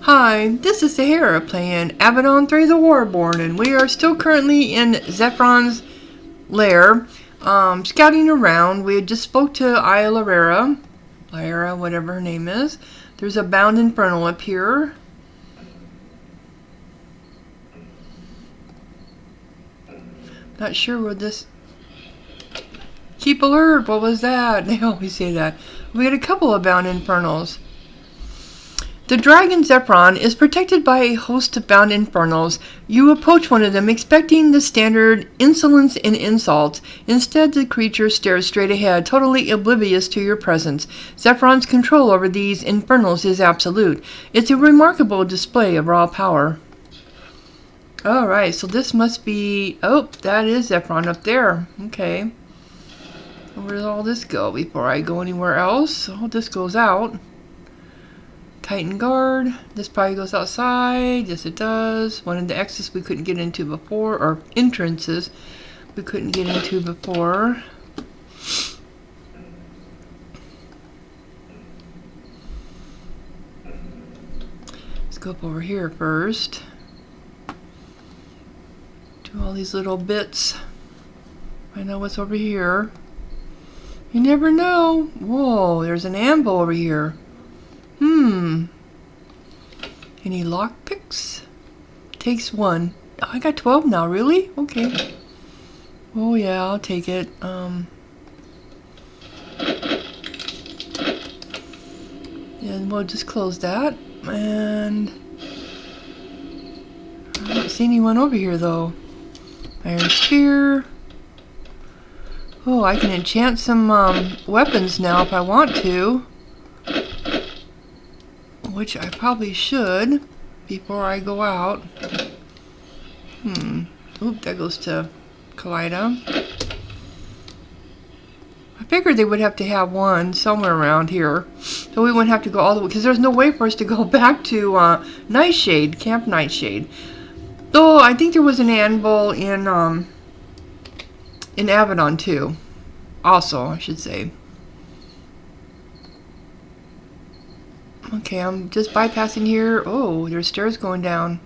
Hi, this is Sahara playing Avadon 3 the Warborn, and we are still currently in Zephron's lair, scouting around. We had just spoke to Lyra, whatever her name is. There's a bound infernal up here. Not sure where this... Keep alert, what was that? They always say that. We had a couple of bound infernals. The dragon Zephron is protected by a host of bound infernals. You approach one of them expecting the standard insolence and insults. Instead, the creature stares straight ahead, totally oblivious to your presence. Zephron's control over these infernals is absolute. It's a remarkable display of raw power. Alright, so this must be... Oh, that is Zephron up there. Okay. Where does all this go before I go anywhere else? Oh, this goes out. Titan guard. This probably goes outside. Yes, it does. One of the exits we couldn't get into before, or entrances we couldn't get into before. Let's go up over here first. Do all these little bits. I know what's over here. You never know. Whoa, there's an anvil over here. Any lockpicks? Takes one. Oh, I got 12 now, really? Okay. Oh yeah, I'll take it. And we'll just close that. And I don't see anyone over here though. Iron spear. Oh, I can enchant some weapons now if I want to. Which I probably should before I go out. Oop, that goes to Kaleida. I figured they would have to have one somewhere around here. So we wouldn't have to go all the way, because there's no way for us to go back to Nightshade, Camp Nightshade. Though I think there was an anvil in Avadon too. Also, I should say. Okay, I'm just bypassing here. Oh, there's stairs going down.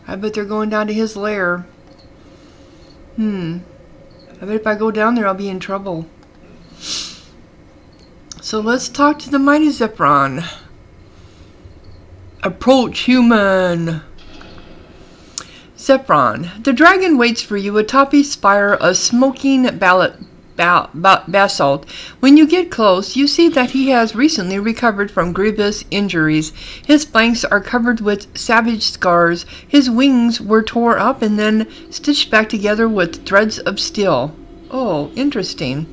I bet they're going down to his lair. I bet if I go down there, I'll be in trouble. So let's talk to the mighty Zephron. Approach, human. Zephron, the dragon waits for you atop a spire of smoking basalt. When you get close, you see that he has recently recovered from grievous injuries. His flanks are covered with savage scars. His wings were torn up and then stitched back together with threads of steel. Oh, interesting.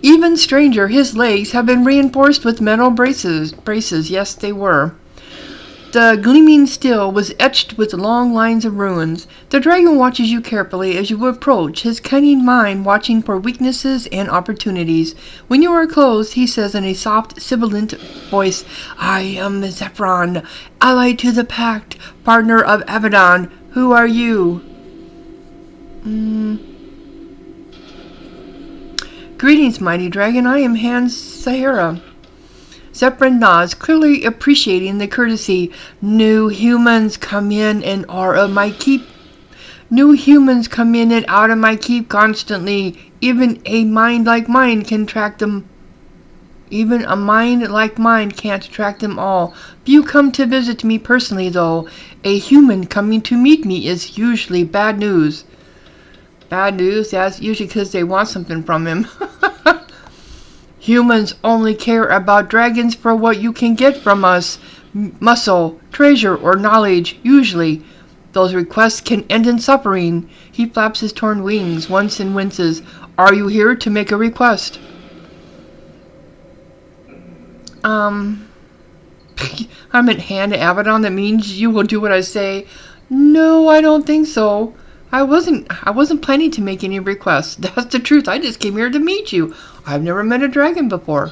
Even stranger, his legs have been reinforced with metal braces. Yes, they were. The gleaming steel was etched with long lines of runes. The dragon watches you carefully as you approach, his cunning mind watching for weaknesses and opportunities. When you are close, he says in a soft, sibilant voice, I am Zephron, ally to the pact, partner of Avadon. Who are you? Greetings, mighty dragon. I am Hans Sahara. Zephron nods, clearly appreciating the courtesy. New humans come in and out of my keep. New humans come in and out of my keep constantly. Even a mind like mine can track them. Even a mind like mine can't track them all. Few come to visit me personally, though. A human coming to meet me is usually bad news. Bad news? That's usually because they want something from him. Humans only care about dragons for what you can get from us. Muscle, treasure, or knowledge, usually. Those requests can end in suffering. He flaps his torn wings once and winces. Are you here to make a request? I'm at hand to Avadon. That means you will do what I say. No, I don't think so. I wasn't planning to make any requests. That's the truth. I just came here to meet you. I've never met a dragon before.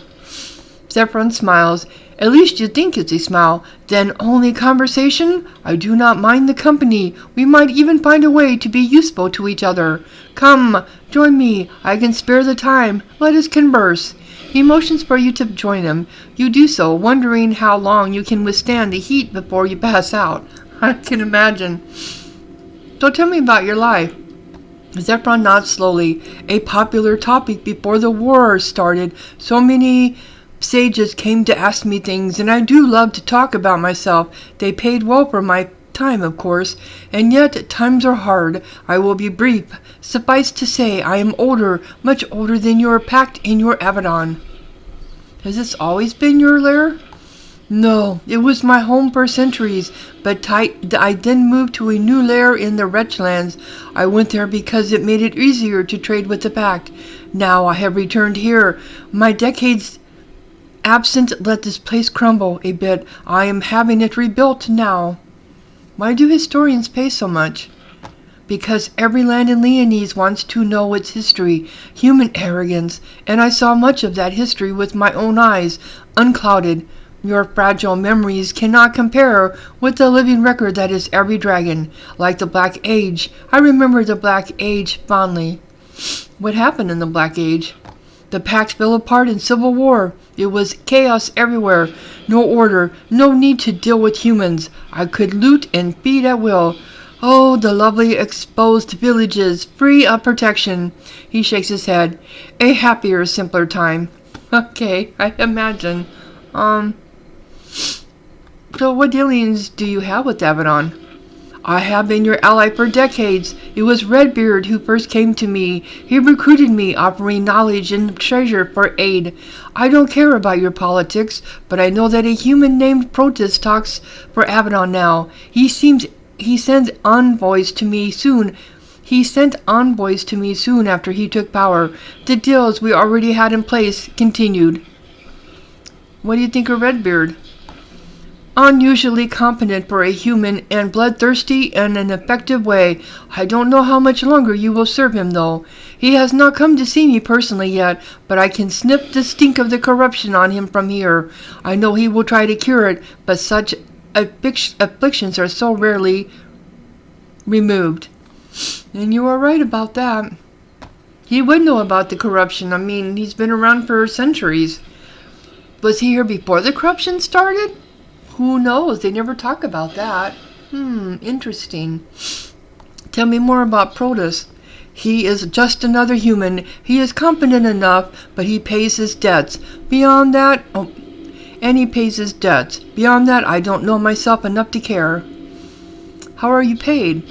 Zephron smiles. At least you think it's a smile. Then only conversation? I do not mind the company. We might even find a way to be useful to each other. Come, join me. I can spare the time. Let us converse. He motions for you to join him. You do so, wondering how long you can withstand the heat before you pass out. I can imagine. So tell me about your life. Zephyron nods slowly. A popular topic before the war started. So many sages came to ask me things, and I do love to talk about myself. They paid well for my time, of course, and yet times are hard. I will be brief. Suffice to say, I am older, much older than you are packed in your Avadon. Has this always been your lair? No, it was my home for centuries, but I then moved to a new lair in the Wretchlands. I went there because it made it easier to trade with the Pact. Now I have returned here. My decades absent let this place crumble a bit. I am having it rebuilt now. Why do historians pay so much? Because every land in Leonese wants to know its history, human arrogance, and I saw much of that history with my own eyes, unclouded. Your fragile memories cannot compare with the living record that is every dragon. Like the Black Age, I remember the Black Age fondly. What happened in the Black Age? The Pact fell apart in civil war. It was chaos everywhere. No order, no need to deal with humans. I could loot and feed at will. Oh, the lovely exposed villages, free of protection. He shakes his head. A happier, simpler time. Okay, I imagine. So what dealings do you have with Avadon? I have been your ally for decades. It was Redbeard who first came to me. He recruited me, offering knowledge and treasure for aid. I don't care about your politics, but I know that a human named Protus talks for Avadon now. He sends envoys to me soon. He sent envoys to me soon after he took power. The deals we already had in place continued. What do you think of Redbeard? Unusually competent for a human and bloodthirsty in an effective way. I don't know how much longer you will serve him, though. He has not come to see me personally yet, but I can sniff the stink of the corruption on him from here. I know he will try to cure it, but such afflictions are so rarely removed. And you are right about that. He would know about the corruption. I mean, he's been around for centuries. Was he here before the corruption started? Who knows? They never talk about that. Interesting. Tell me more about Protus. He is just another human. He is competent enough, but he pays his debts. Beyond that, he pays his debts. Beyond that, I don't know myself enough to care. How are you paid?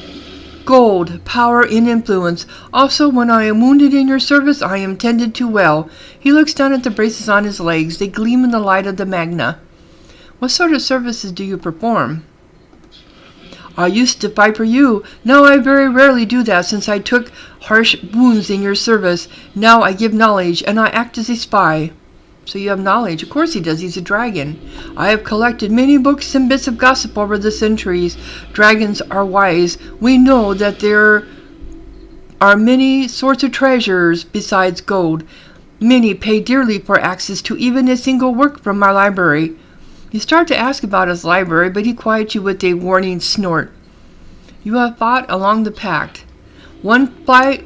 Gold, power, and influence. Also, when I am wounded in your service, I am tended to well. He looks down at the braces on his legs. They gleam in the light of the magna. What sort of services do you perform? I used to fight for you. Now I very rarely do that since I took harsh wounds in your service. Now I give knowledge, and I act as a spy. So you have knowledge. Of course he does. He's a dragon. I have collected many books and bits of gossip over the centuries. Dragons are wise. We know that there are many sorts of treasures besides gold. Many pay dearly for access to even a single work from my library. You start to ask about his library, but he quiets you with a warning snort. You have fought along the Pact. One flight,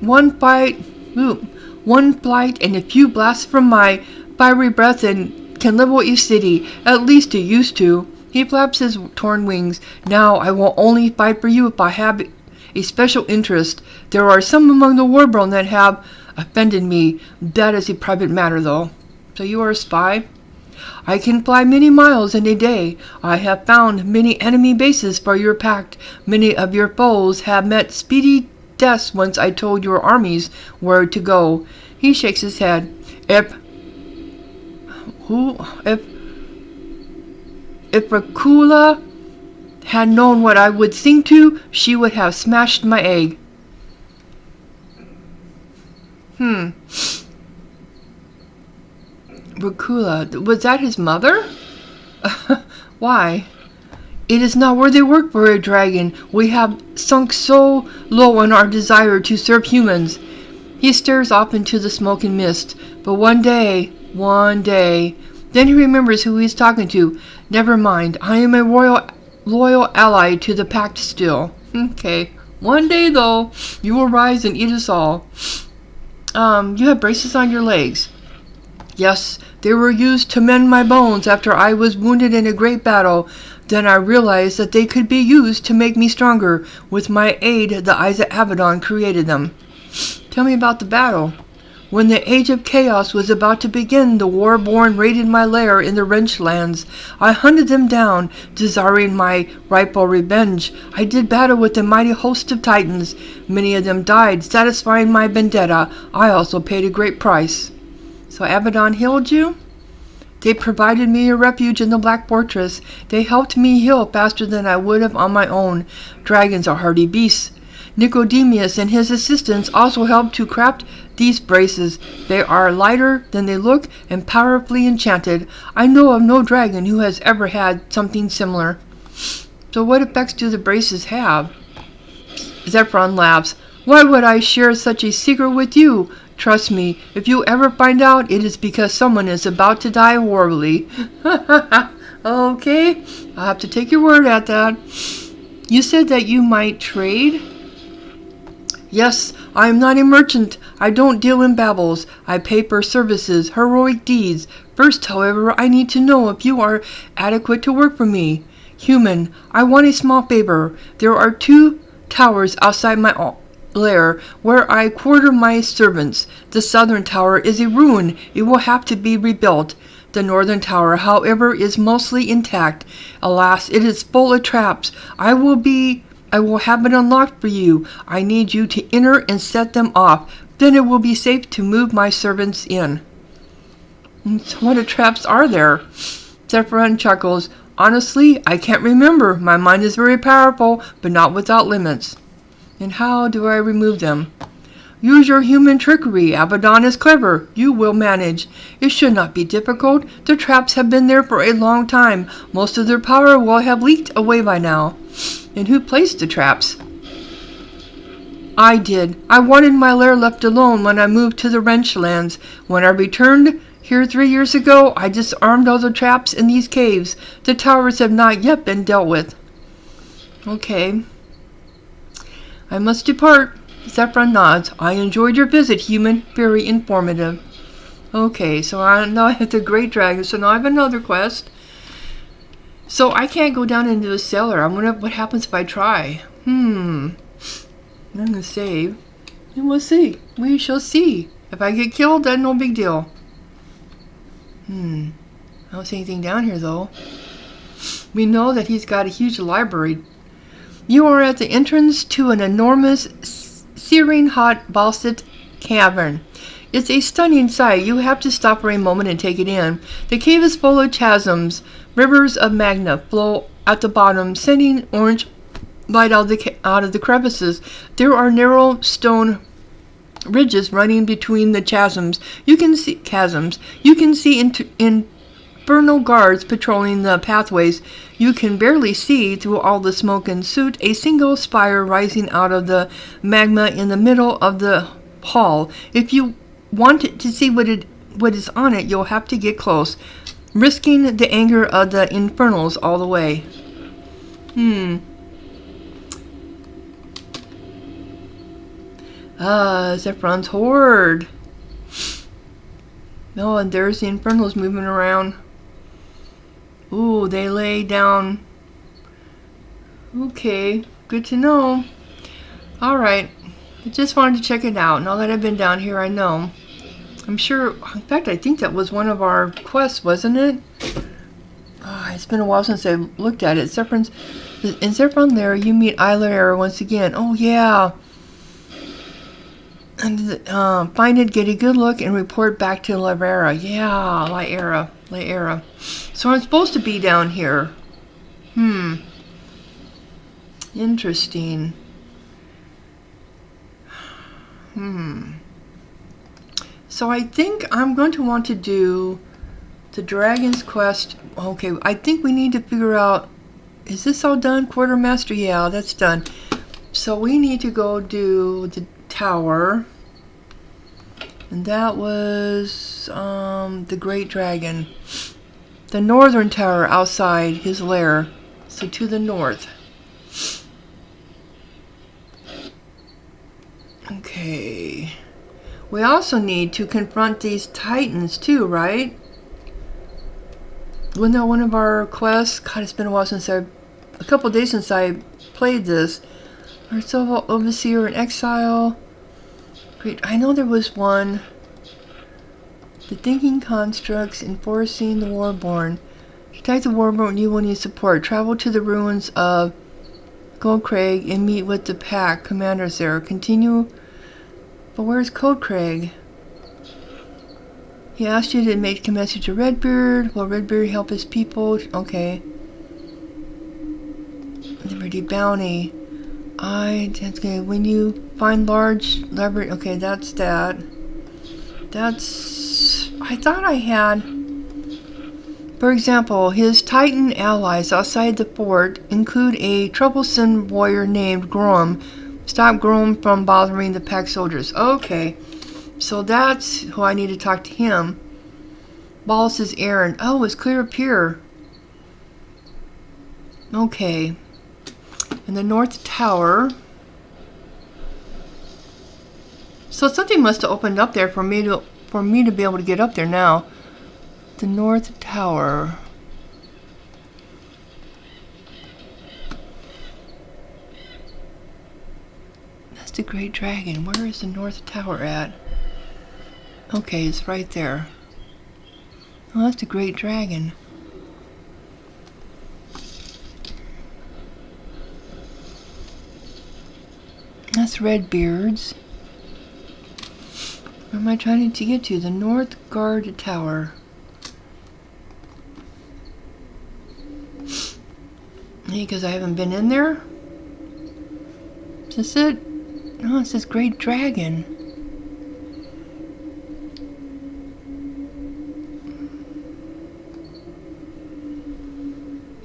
and a few blasts from my fiery breath and can level a city. At least it used to. He flaps his torn wings. Now I will only fight for you if I have a special interest. There are some among the Warborn that have offended me. That is a private matter, though. So you are a spy? I can fly many miles in a day. I have found many enemy bases for your Pact. Many of your foes have met speedy deaths once I told your armies where to go. He shakes his head. If Rakula had known what I would sing to, she would have smashed my egg. Rakula, was that his mother? Why? It is not worthy work for a dragon. We have sunk so low in our desire to serve humans. He stares off into the smoke and mist. But one day, then he remembers who he's talking to. Never mind, I am a loyal ally to the Pact still. Okay. One day, though, you will rise and eat us all. You have braces on your legs. Yes, they were used to mend my bones after I was wounded in a great battle. Then I realized that they could be used to make me stronger. With my aid, the eyes of Avadon created them. Tell me about the battle. When the Age of Chaos was about to begin, the Warborn raided my lair in the Wrench Lands. I hunted them down, desiring my rightful revenge. I did battle with a mighty host of Titans. Many of them died, satisfying my vendetta. I also paid a great price. So Avadon healed you? They provided me a refuge in the Black Fortress. They helped me heal faster than I would have on my own. Dragons are hardy beasts. Nicodemus and his assistants also helped to craft these braces. They are lighter than they look and powerfully enchanted. I know of no dragon who has ever had something similar. So what effects do the braces have? Zephyron laughs. Why would I share such a secret with you? Trust me, if you ever find out, it is because someone is about to die horribly. Okay, I'll have to take your word at that. You said that you might trade? Yes, I am not a merchant. I don't deal in babbles. I pay for services, heroic deeds. First, however, I need to know if you are adequate to work for me. Human, I want a small favor. There are 2 towers outside my lair where I quarter my servants. The southern tower is a ruin. It will have to be rebuilt. The northern tower, however, is mostly intact. Alas, it is full of traps. I will have it unlocked for you. I need you to enter and set them off. Then it will be safe to move my servants in. So what traps are there? Zephyron chuckles. Honestly, I can't remember. My mind is very powerful, but not without limits. And how do I remove them? Use your human trickery. Avadon is clever. You will manage. It should not be difficult. The traps have been there for a long time. Most of their power will have leaked away by now. And who placed the traps? I did. I wanted my lair left alone when I moved to the Wrench Lands. When I returned here 3 years ago, I disarmed all the traps in these caves. The towers have not yet been dealt with. Okay. I must depart. Zephyron nods. I enjoyed your visit, human. Very informative. Okay, so now I have the Great Dragon. So now I have another quest. So I can't go down into the cellar. I wonder what happens if I try. I'm going to save. And we'll see. We shall see. If I get killed, then no big deal. I don't see anything down here, though. We know that he's got a huge library. You are at the entrance to an enormous, searing hot basalt cavern. It's a stunning sight. You have to stop for a moment and take it in. The cave is full of chasms. Rivers of magma flow at the bottom, sending orange light out of the crevices. There are narrow stone ridges running between the chasms. You can see infernal guards patrolling the pathways. You can barely see through all the smoke and soot. A single spire rising out of the magma in the middle of the hall. If you want to see what is on it, you'll have to get close, risking the anger of the infernals all the way. Zephyron's horde. Oh, and there's the infernals moving around. Ooh, they lay down. Okay, good to know. Alright, I just wanted to check it out. Now that I've been down here, I know. I'm sure, in fact, I think that was one of our quests, wasn't it? It's been a while since I looked at it. In Zephyron there, you meet Ilera once again. Oh, yeah. And find it, get a good look, and report back to Lyra. Yeah, Lyra. So I'm supposed to be down here. Interesting. So I think I'm going to want to do the Dragon's Quest. Okay, I think we need to figure out, is this all done? Quartermaster? Yeah, that's done. So we need to go do the tower. And that was the Great Dragon. The northern tower outside his lair. So to the north. Okay. We also need to confront these titans too, right? Wasn't that one of our quests? God, it's been a while since a couple days since I played this. Our civil overseer in exile. Great, I know there was one. The thinking constructs enforcing the warborn. Attack the warborn, you will need support. Travel to the ruins of Gold Craig and meet with the pack commanders there. Continue. But where's Cold Craig? He asked you to make a message to Redbeard. Will Redbeard help his people? Okay. Liberty bounty. That's good. When you find large leverage. Okay, that's that. I thought I had. For example, his Titan allies outside the fort include a troublesome warrior named Grom. Stop Grom from bothering the pack soldiers. Okay. So that's who I need to talk to him. Balls' errand. Oh, it's clear up here. Okay. In the North Tower. So something must have opened up there for me to be able to get up there now. The North Tower. That's the Great Dragon. Where is the North Tower at? Okay, it's right there. Oh, that's the Great Dragon. That's Redbeard's. Where am I trying to get to? The North Guard Tower. Because I haven't been in there? Is this it? No, it says Great Dragon.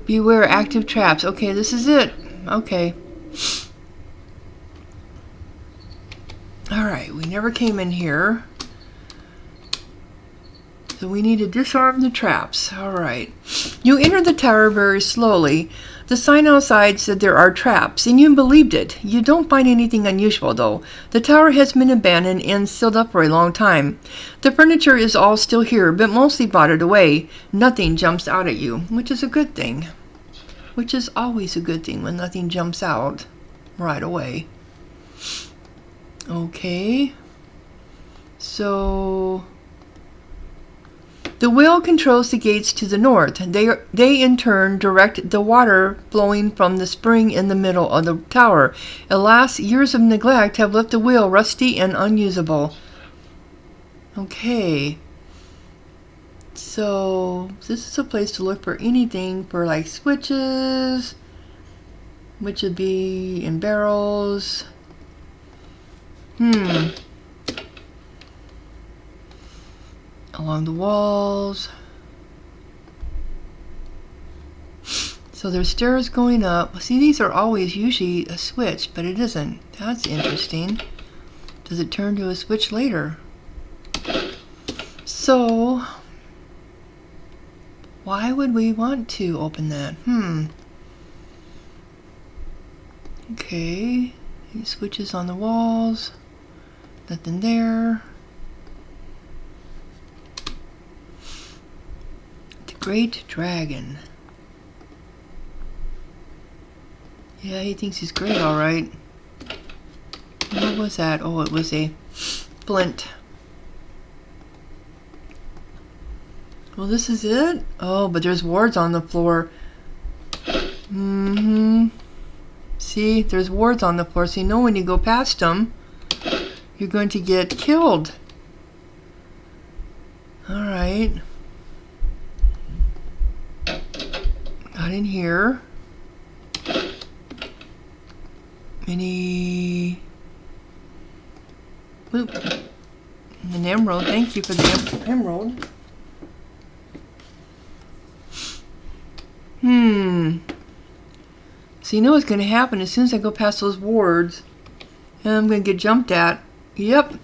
Beware active traps. Okay, this is it. Okay. Alright, we never came in here. So we need to disarm the traps. Alright. You enter the tower very slowly. The sign outside said there are traps, and you believed it. You don't find anything unusual, though. The tower has been abandoned and sealed up for a long time. The furniture is all still here, but mostly rotted away. Nothing jumps out at you, which is a good thing. Which is always a good thing when nothing jumps out right away. Okay. So the wheel controls the gates to the north. They in turn direct the water flowing from the spring in the middle of the tower. Alas, years of neglect have left the wheel rusty and unusable. Okay. So this is a place to look for anything for like switches, which would be in barrels. Along the walls. So there's stairs going up. See, these are always usually a switch, but it isn't. That's interesting. Does it turn to a switch later? So why would we want to open that? Okay. Any switches on the walls. Nothing there. The Great Dragon. Yeah, he thinks he's great, alright. What was that? Oh, it was a flint. Well, this is it? Oh, but there's wards on the floor. See, there's wards on the floor, so you know when you go past them, you're going to get killed. Alright. Not in here. Any... Oop. An emerald. Thank you for the emerald. So you know what's going to happen as soon as I go past those wards. And I'm going to get jumped at. Yep.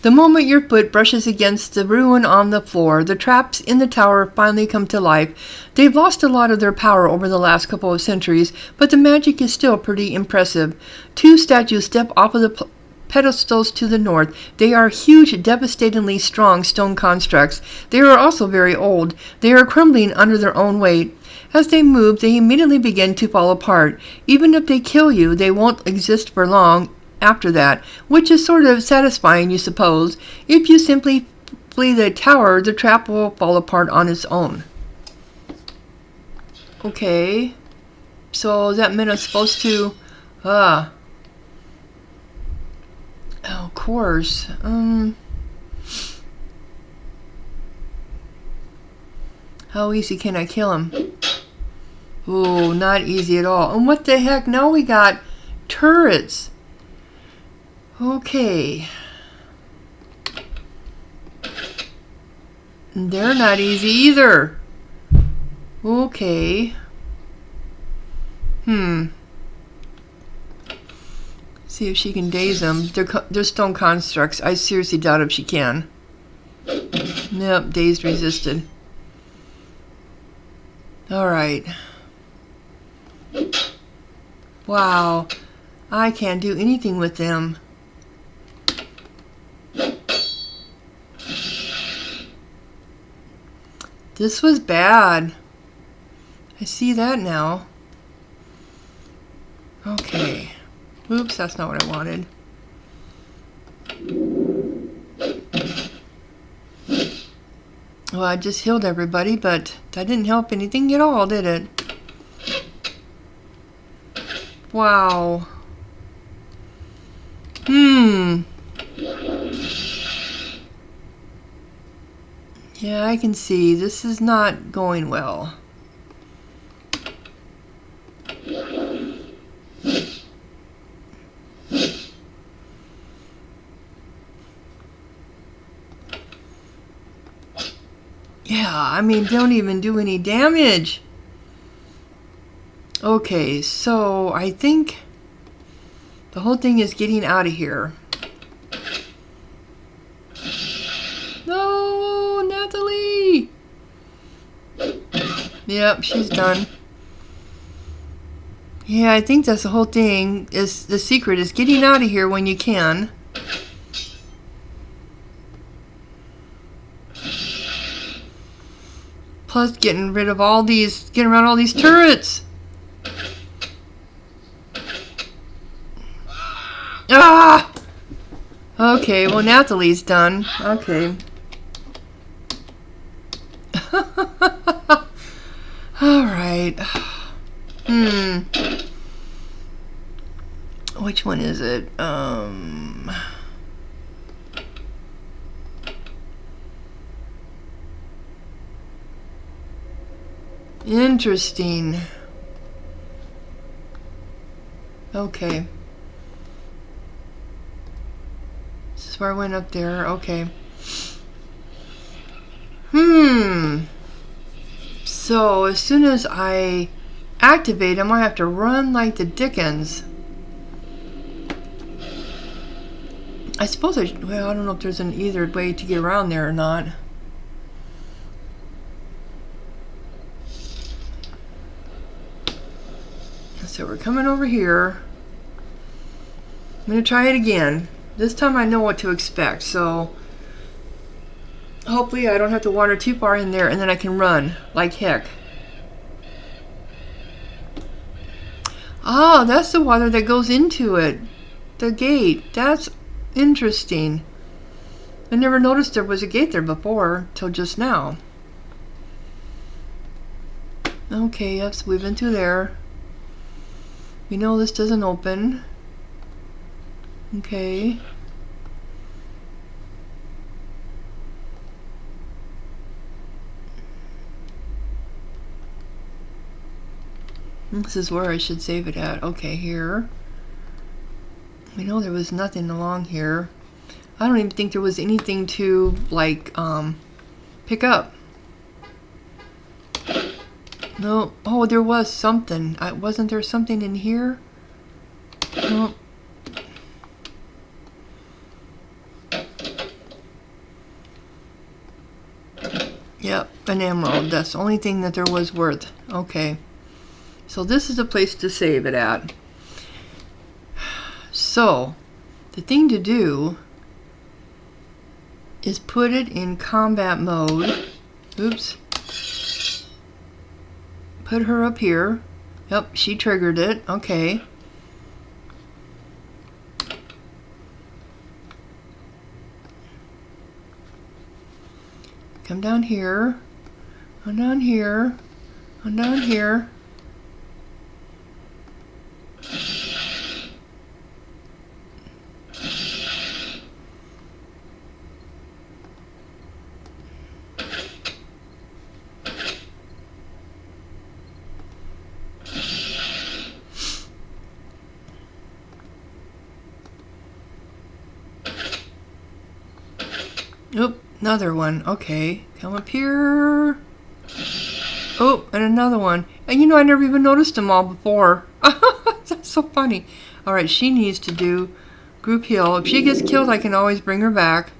The moment your foot brushes against the ruin on the floor, the traps in the tower finally come to life. They've lost a lot of their power over the last couple of centuries, but the magic is still pretty impressive. Two statues step off of the pedestals to the north. They are huge, devastatingly strong stone constructs. They are also very old. They are crumbling under their own weight. As they move, they immediately begin to fall apart. Even if they kill you, they won't exist for long after that, which is sort of satisfying, you suppose. If you simply flee the tower, the trap will fall apart on its own. Okay. So that meant I'm supposed to... Oh, of course. How easy can I kill him? Oh, not easy at all. And what the heck? Now we got turrets. Okay. They're not easy either. Okay. See if she can daze them. They're stone constructs. I seriously doubt if she can. Nope, dazed resisted. Alright. Wow. I can't do anything with them. This was bad. I see that now. Okay. Oops, that's not what I wanted. Well, I just healed everybody, but that didn't help anything at all, did it? Wow. Yeah, I can see this is not going well. Yeah, I mean, don't even do any damage. Okay, so I think the whole thing is getting out of here. No, Natalie! Yep, she's done. Yeah, I think that's the whole thing. Is the secret is getting out of here when you can. Plus getting rid of all these, getting around all these turrets. Ah! Okay, well Natalie's done. Okay. Alright. Which one is it? Interesting. Okay. This is where I went up there. Okay. So as soon as I activate them, I have to run like the dickens. I suppose well, I don't know if there's an either way to get around there or not. So we're coming over here. I'm going to try it again. This time I know what to expect, so hopefully I don't have to wander too far in there and then I can run like heck. Ah, that's the water that goes into it. The gate. That's interesting. I never noticed there was a gate there before till just now. Okay, yes, we've been through there. We know this doesn't open. Okay. This is where I should save it at. Okay, here. We know there was nothing along here. I don't even think there was anything to, like, pick up. No. Oh, there was something. Wasn't there something in here? No. Yep, an emerald. That's the only thing that there was worth. Okay. So this is the place to save it at. So, The thing to do is put it in combat mode. Oops. Put her up here. Yep, she triggered it. Okay. Come down here. Come down here. Come down here. Oop, another one. Okay, come up here. Oh, and another one. And you know, I never even noticed them all before. That's so funny. Alright, she needs to do group heal. If she gets killed, I can always bring her back.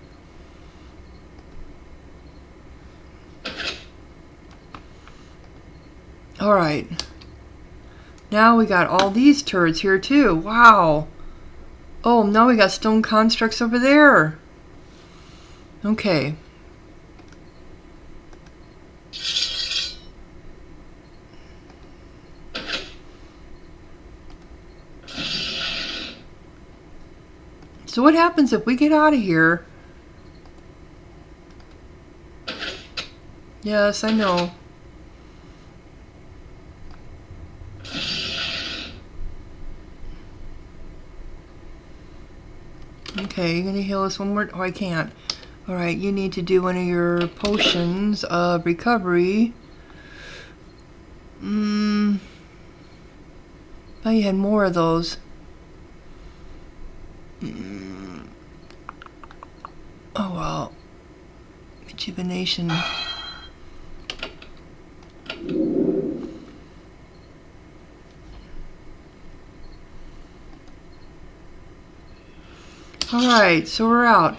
Alright. Now we got all these turrets here too. Wow. Oh, now we got stone constructs over there. Okay. So what happens if we get out of here? Yes, I know. Okay, you're gonna heal us one more. Oh, I can't. Alright, you need to do one of your potions of recovery. Oh, you had more of those. Oh well. Rejuvenation. Alright, so we're out.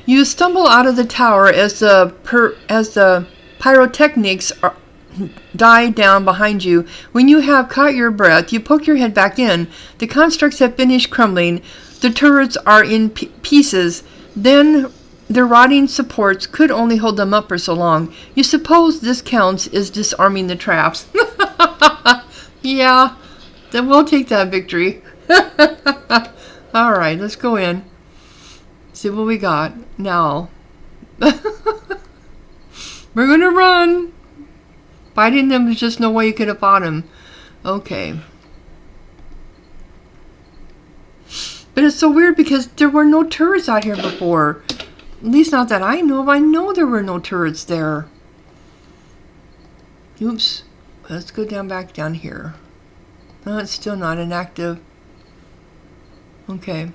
You stumble out of the tower as the pyrotechnics die down behind you. When you have caught your breath, you poke your head back in. The constructs have finished crumbling. The turrets are in pieces. Then the rotting supports could only hold them up for so long. You suppose this counts as disarming the traps. Yeah, then we'll take that victory. Alright, let's go in. See what we got now. We're gonna run. Fighting them, there's just no way you could have fought him. Okay. But it's so weird because there were no turrets out here before. At least not that I know of. I know there were no turrets there. Oops. Let's go back down here. No, it's still not inactive. Okay.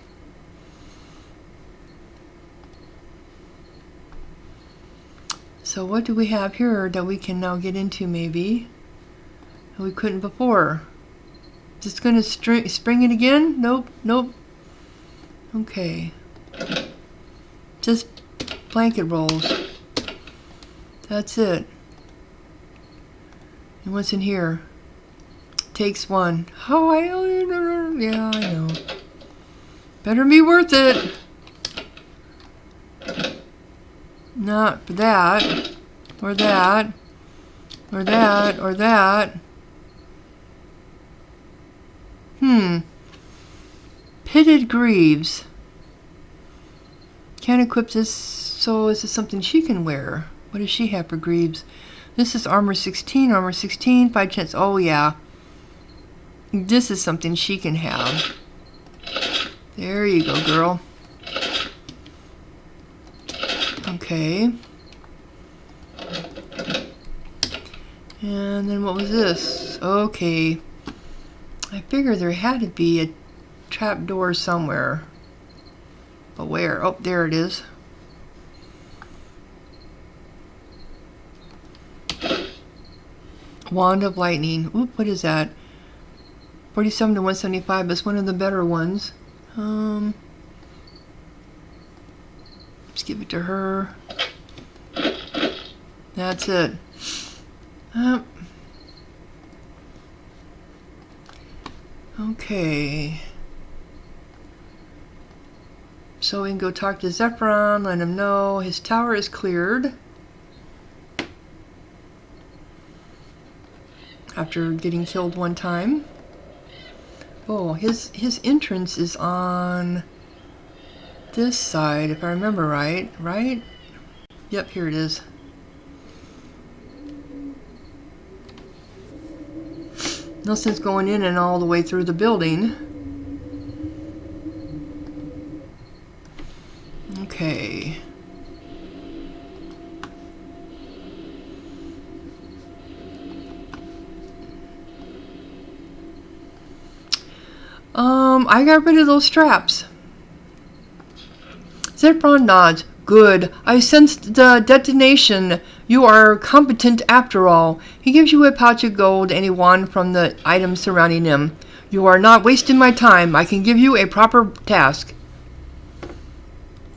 So what do we have here that we can now get into maybe? And we couldn't before. Just gonna spring it again? Nope, nope. Okay. Just blanket rolls. That's it. And what's in here? Takes one. Oh, yeah, I know. Better be worth it. Not for that, or that, or that, or that. Pitted greaves. Can't equip this, so is this something she can wear? What does she have for greaves? This is armor 16, 5 chance. Oh yeah. This is something she can have. There you go, girl. Okay. And then what was this? Okay. I figured there had to be a trap door somewhere. But where? Oh, there it is. Wand of Lightning. Oop, what is that? 47 to 175. That's one of the better ones. Let's give it to her. That's it. Okay. So we can go talk to Zephyron, let him know his tower is cleared. After getting killed one time. Oh, his entrance is on this side, if I remember right. Right? Yep, here it is. No sense going in and all the way through the building. Okay. I got rid of those straps. Zephyron nods. Good. I sensed the detonation. You are competent after all. He gives you a pouch of gold and a wand from the items surrounding him. You are not wasting my time. I can give you a proper task.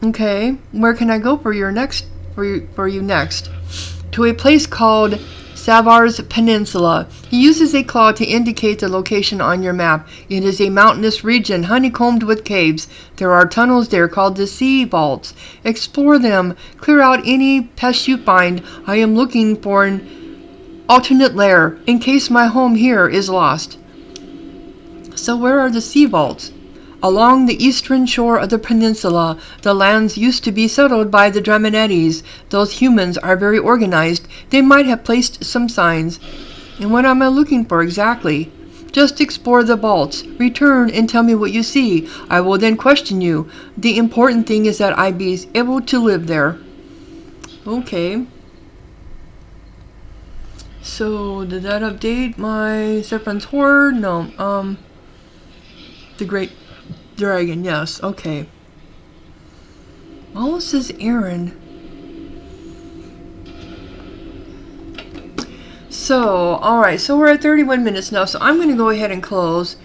Okay. Where can I go for you next? To a place called Savar's Peninsula. He uses a claw to indicate the location on your map. It is a mountainous region honeycombed with caves. There are tunnels there called the Sea Vaults. Explore them. Clear out any pests you find. I am looking for an alternate lair in case my home here is lost. So where are the Sea Vaults? Along the eastern shore of the peninsula, the lands used to be settled by the Draminettes. Those humans are very organized. They might have placed some signs. And what am I looking for exactly? Just explore the vaults. Return and tell me what you see. I will then question you. The important thing is that I be able to live there. Okay. So, did that update my Zephyron's Horde? No. The Great Dragon, yes, okay. All says Aaron. So, alright, so we're at 31 minutes now, so I'm going to go ahead and close.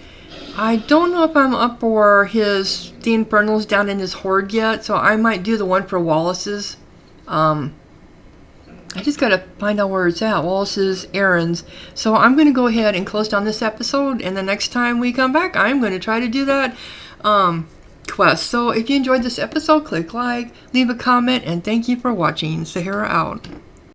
I don't know if I'm up for the Infernals down in his Horde yet, so I might do the one for Wallace's. I just gotta find out where it's at. Wallace's errands. So I'm gonna go ahead and close down this episode, and the next time we come back, I'm gonna try to do that quest. So if you enjoyed this episode, click like, leave a comment, and thank you for watching. Sahara out.